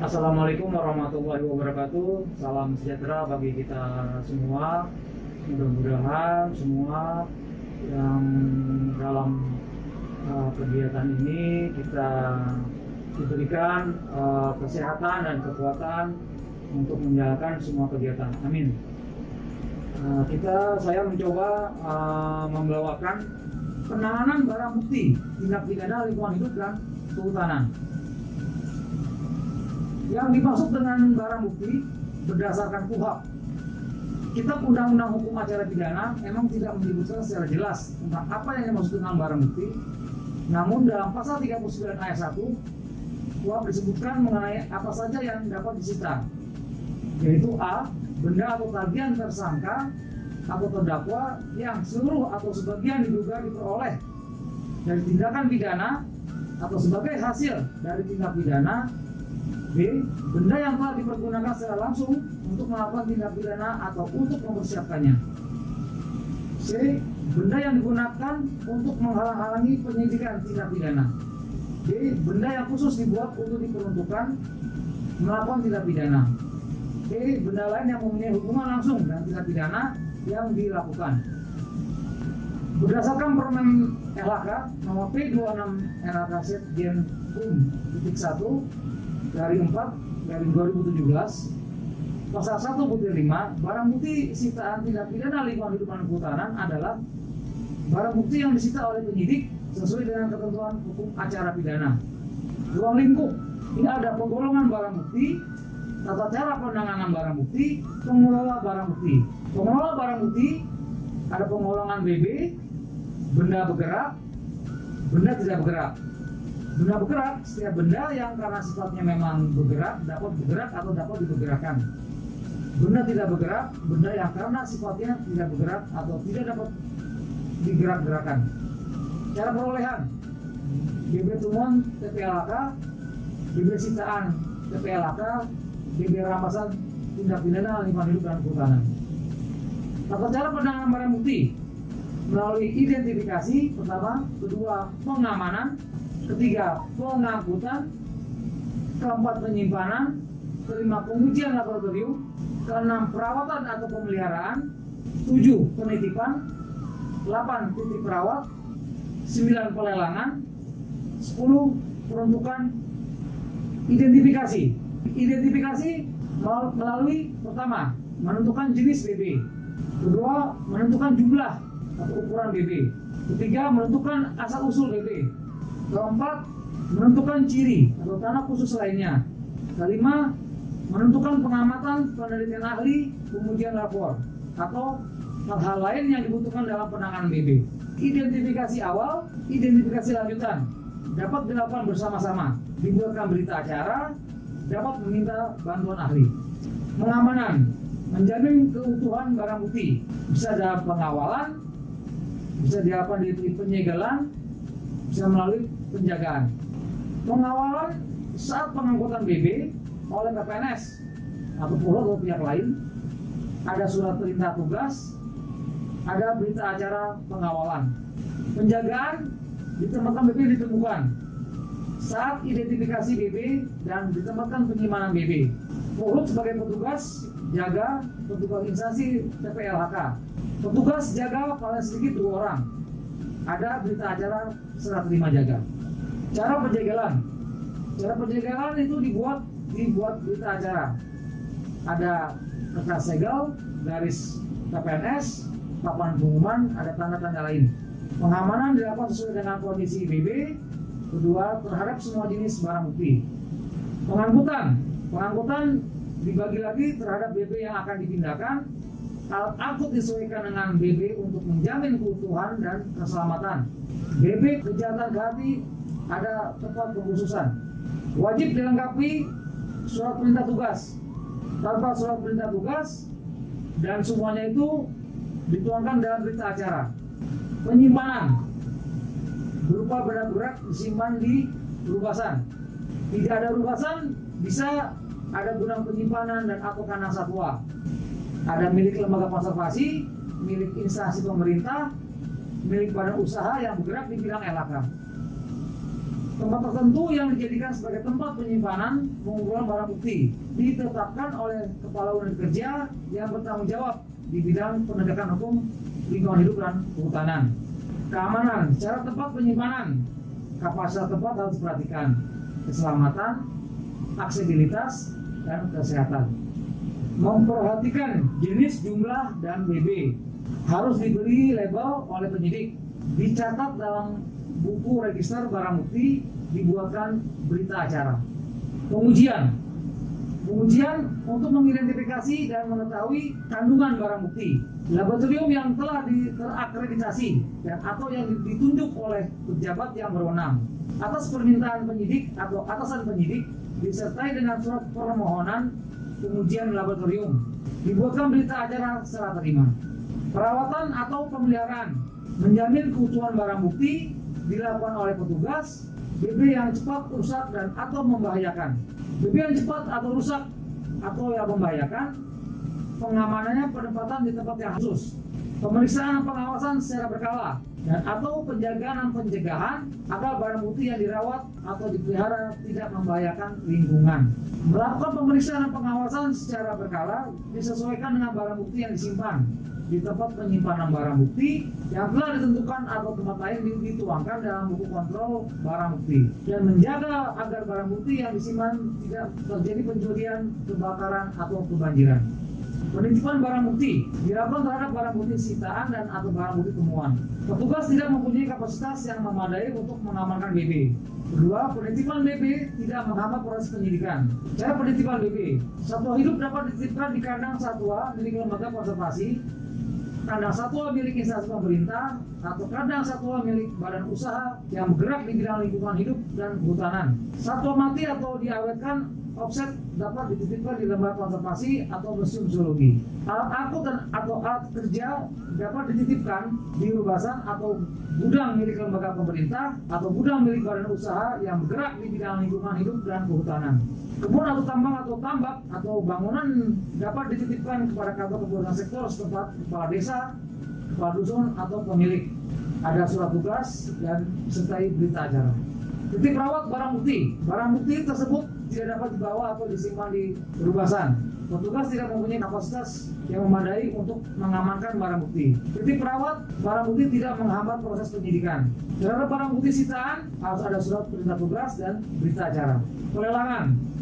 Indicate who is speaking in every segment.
Speaker 1: Assalamualaikum warahmatullahi wabarakatuh. Salam sejahtera bagi kita semua. Mudah-mudahan semua yang dalam kegiatan ini kita diberikan kesehatan dan kekuatan untuk menjalankan semua kegiatan. Amin. Saya mencoba membawakan penanganan barang bukti tindak pidana lingkungan hidup dan kehutanan. Yang dimaksud dengan barang bukti berdasarkan KUHP, Kitab Undang-Undang Hukum Acara Pidana memang tidak menyebutkan secara jelas tentang apa yang dimaksud dengan barang bukti. Namun dalam pasal 39 ayat 1 KUHP disebutkan mengenai apa saja yang dapat disita, yaitu A. Benda atau tagihan tersangka atau terdakwa yang seluruh atau sebagian diduga diperoleh dari tindakan pidana atau sebagai hasil dari tindak pidana. B. Benda yang telah dipergunakan secara langsung untuk melakukan tindak pidana atau untuk mempersiapkannya. C. Benda yang digunakan untuk menghalang-halangi penyidikan tindak pidana. D. Benda yang khusus dibuat untuk diperuntukkan melakukan tindak pidana. E. Benda lain yang mempunyai hubungan langsung dengan tindak pidana yang dilakukan. Berdasarkan Permen LHK nomor P26 LHK Setjen Kum.1 dari 4/2017 pasal 1/5, barang bukti sitaan tindak pidana lingkungan hidup dan kehutanan adalah barang bukti yang disita oleh penyidik sesuai dengan ketentuan hukum acara pidana. Ruang lingkup ini ada penggolongan barang bukti, tata cara penanganan barang bukti, pengelola barang bukti. Pengelola barang bukti ada penggolongan BB, benda bergerak, benda tidak bergerak. Benda bergerak, setiap benda yang karena sifatnya memang bergerak, dapat bergerak atau dapat dipergerakkan. Benda tidak bergerak, benda yang karena sifatnya tidak bergerak atau tidak dapat digerak-gerakan. Cara perolehan: BB temuan TPLHK, BB sitaan TPLHK, BB rampasan tindak pidana lingkungan hidup dan kehutanan. Tata cara penanganan barang bukti melalui identifikasi pertama, kedua pengamanan, ketiga pengangkutan, keempat penyimpanan, kelima pengujian laboratorium, keenam perawatan atau pemeliharaan, 7 penitipan, 8 titik perawat, 9 pelelangan, 10 peruntukan. Identifikasi melalui pertama menentukan jenis BB, kedua menentukan jumlah atau ukuran BB, ketiga menentukan asal usul BB, keempat menentukan ciri atau tanda khusus lainnya, kelima menentukan pengamatan penelitian ahli, pengujian lapor atau hal-hal lain yang dibutuhkan dalam penanganan BB. Identifikasi awal, identifikasi lanjutan dapat dilakukan bersama-sama, dibuatkan berita acara, dapat meminta bantuan ahli. Pengamanan menjamin keutuhan barang bukti, bisa dalam pengawalan, bisa dilakukan di penyegelan, bisa melalui penjagaan. Pengawalan saat pengangkutan BB oleh PPNS atau Polres atau pihak lain, ada surat perintah tugas, ada berita acara pengawalan. Penjagaan ditempatkan BB ditemukan saat identifikasi BB dan ditempatkan penyimpanan BB. Polres sebagai petugas jaga, petugas instansi TPLHK. Petugas jaga paling sedikit 2 orang. Ada berita acara serah terima jaga. Cara penjagalan itu dibuat berita acara. Ada kertas segel, garis PPNS, papan pengumuman, ada tanda-tanda lain. Pengamanan dilakukan sesuai dengan kondisi BB. Kedua, terhadap semua jenis barang bukti. Pengangkutan dibagi lagi terhadap BB yang akan dipindahkan. Alat angkut disesuaikan dengan BB untuk menjamin keutuhan dan keselamatan. BB kejahatan ke hati ada tempat pengkhususan. Wajib dilengkapi surat perintah tugas. Tanpa surat perintah tugas dan semuanya itu dituangkan dalam berita acara. Penyimpanan berupa benda bergerak disimpan di rubasan. Tidak ada rubasan, bisa ada gudang penyimpanan dan atau kandang satwa. Ada milik lembaga konservasi, milik instansi pemerintah, milik badan usaha yang bergerak di bidang LHK. Tempat tertentu yang dijadikan sebagai tempat penyimpanan pengumpulan barang bukti ditetapkan oleh Kepala Unit Kerja yang bertanggung jawab di bidang penegakan hukum lingkungan hidup dan kehutanan. Keamanan secara tempat penyimpanan, kapasitas tempat harus diperhatikan, keselamatan, aksesibilitas, dan kesehatan. Memperhatikan jenis, jumlah, dan BB harus diberi label oleh penyidik, dicatat dalam buku register barang bukti, dibuatkan berita acara. Pengujian untuk mengidentifikasi dan mengetahui kandungan barang bukti. Laboratorium yang telah terakreditasi dan atau yang ditunjuk oleh pejabat yang berwenang atas permintaan penyidik atau atasan penyidik disertai dengan surat permohonan pengujian laboratorium, dibuatkan berita acara secara terima. Perawatan atau pemeliharaan menjamin keutuhan barang bukti dilakukan oleh petugas. BB yang cepat, rusak, dan atau membahayakan. BB yang cepat atau rusak atau yang membahayakan, pengamanannya penempatan di tempat yang khusus. Pemeriksaan dan pengawasan secara berkala dan atau penjagaan dan pencegahan agar barang bukti yang dirawat atau dipelihara tidak membahayakan lingkungan. Melakukan pemeriksaan dan pengawasan secara berkala disesuaikan dengan barang bukti yang disimpan di tempat penyimpanan barang bukti yang telah ditentukan atau tempat lain dituangkan dalam buku kontrol barang bukti, dan menjaga agar barang bukti yang disimpan tidak terjadi pencurian, kebakaran, atau kebanjiran. Penitipan barang bukti dilakukan terhadap barang bukti sitaan dan atau barang bukti temuan. Petugas tidak mempunyai kapasitas yang memadai untuk mengamankan BB. Kedua, penitipan BB tidak menghambat proses penyidikan. Cara penitipan BB: satwa hidup dapat dititipkan di kandang satwa milik lembaga konservasi, kandang satwa milik instansi pemerintah, atau kandang satwa milik badan usaha yang bergerak di bidang lingkungan hidup dan kehutanan. Satwa mati atau diawetkan offset dapat dititipkan di lembaga konservasi atau museum zoologi. Alat angkut dan atau alat kerja dapat dititipkan di rubasan atau gudang milik lembaga pemerintah atau gudang milik badan usaha yang bergerak di bidang lingkungan hidup dan kehutanan. Kebun atau tambang atau tambak atau bangunan dapat dititipkan kepada kantor kebutuhan sektor setempat, kepala desa, kepala dusun, atau pemilik. Ada surat tugas dan sertai berita acara. Titik rawat barang bukti. Barang bukti tersebut tidak dapat dibawa atau disimpan di rubasan. Petugas tidak mempunyai kapasitas yang memadai untuk mengamankan barang bukti. Titik perawat barang bukti tidak menghambat proses penyidikan. Terhadap barang bukti sitaan harus ada surat perintah tugas dan berita acara.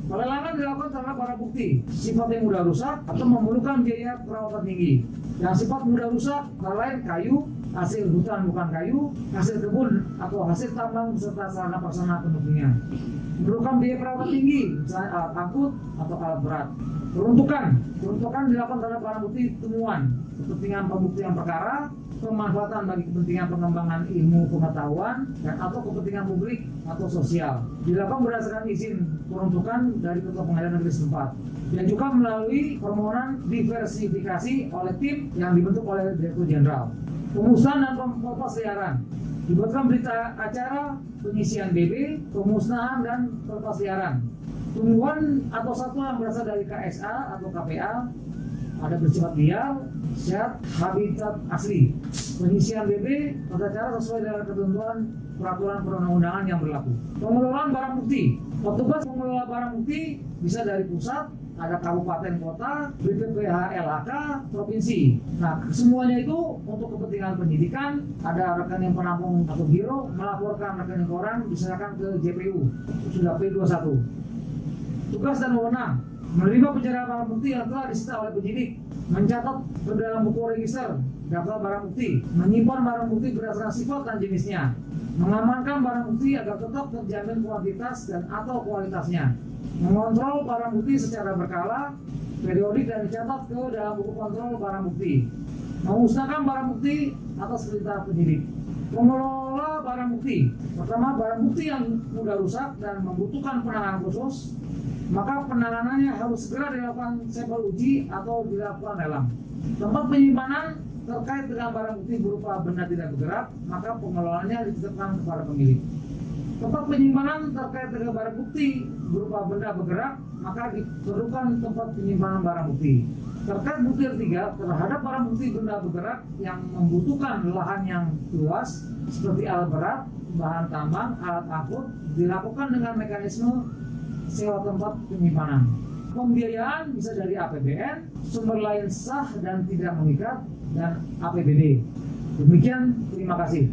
Speaker 1: Pelelangan dilakukan terhadap barang bukti sifatnya mudah rusak atau memerlukan biaya perawatan tinggi. Yang sifat mudah rusak antara lain kayu, hasil hutan bukan kayu, hasil kebun atau hasil tambang beserta sarana prasarana pendukungnya. Memerlukan biaya perawatan tinggi, misalnya alat angkut atau alat berat. Peruntukan dilakukan terhadap barang bukti temuan, kepentingan pembuktian perkara, pemanfaatan bagi kepentingan pengembangan ilmu pengetahuan, dan atau kepentingan publik atau sosial. Dilakukan berdasarkan izin peruntukan dari Ketua Pengadilan Negeri setempat. Dan juga melalui permohonan diversifikasi oleh tim yang dibentuk oleh Direktur Jenderal. Pemusnahan dan pelepasliaran. Dibuatkan berita acara penyisian BB, pemusnahan dan pelepasliaran. Tumbuhan atau satwa yang berasal dari KSA atau KPA ada bersifat liar, sehat, habitat asli. Penyisian BB tata cara sesuai dengan ketentuan peraturan perundang-undangan yang berlaku. Pengelolaan barang bukti. Petugas pengelola barang bukti bisa dari pusat, ada kabupaten kota, BPPH LHK, provinsi. Nah, semuanya itu untuk kepentingan penyidikan. Ada rekening penampung atau giro melaporkan rekening koran diserahkan ke JPU sudah P21. Tugas dan wewenang: menerima pencarian barang bukti yang telah disita oleh penyidik, mencatat ke dalam buku register daftar barang bukti, menyimpan barang bukti berdasarkan sifat dan jenisnya, mengamankan barang bukti agar tetap terjamin kuantitas dan atau kualitasnya, mengontrol barang bukti secara berkala, periodik dan dicatat ke dalam buku kontrol barang bukti, memusnahkan barang bukti atas perintah penyidik. Mengelola barang bukti. Pertama, barang bukti yang mudah rusak dan membutuhkan penanganan khusus, maka penanganannya harus segera dilakukan sampel uji atau dilakukan lelang. Tempat penyimpanan terkait dengan barang bukti berupa benda tidak bergerak, maka pengelolaannya ditetapkan kepada pemilik. Tempat penyimpanan terkait dengan barang bukti berupa benda bergerak, maka diperlukan tempat penyimpanan barang bukti. Terkait butir 3, terhadap barang bukti benda bergerak yang membutuhkan lahan yang luas seperti alat berat, bahan tambang, alat angkut, dilakukan dengan mekanisme sewa tempat penyimpanan. Pembiayaan bisa dari APBN, sumber lain sah dan tidak mengikat, dan APBD. Demikian, terima kasih.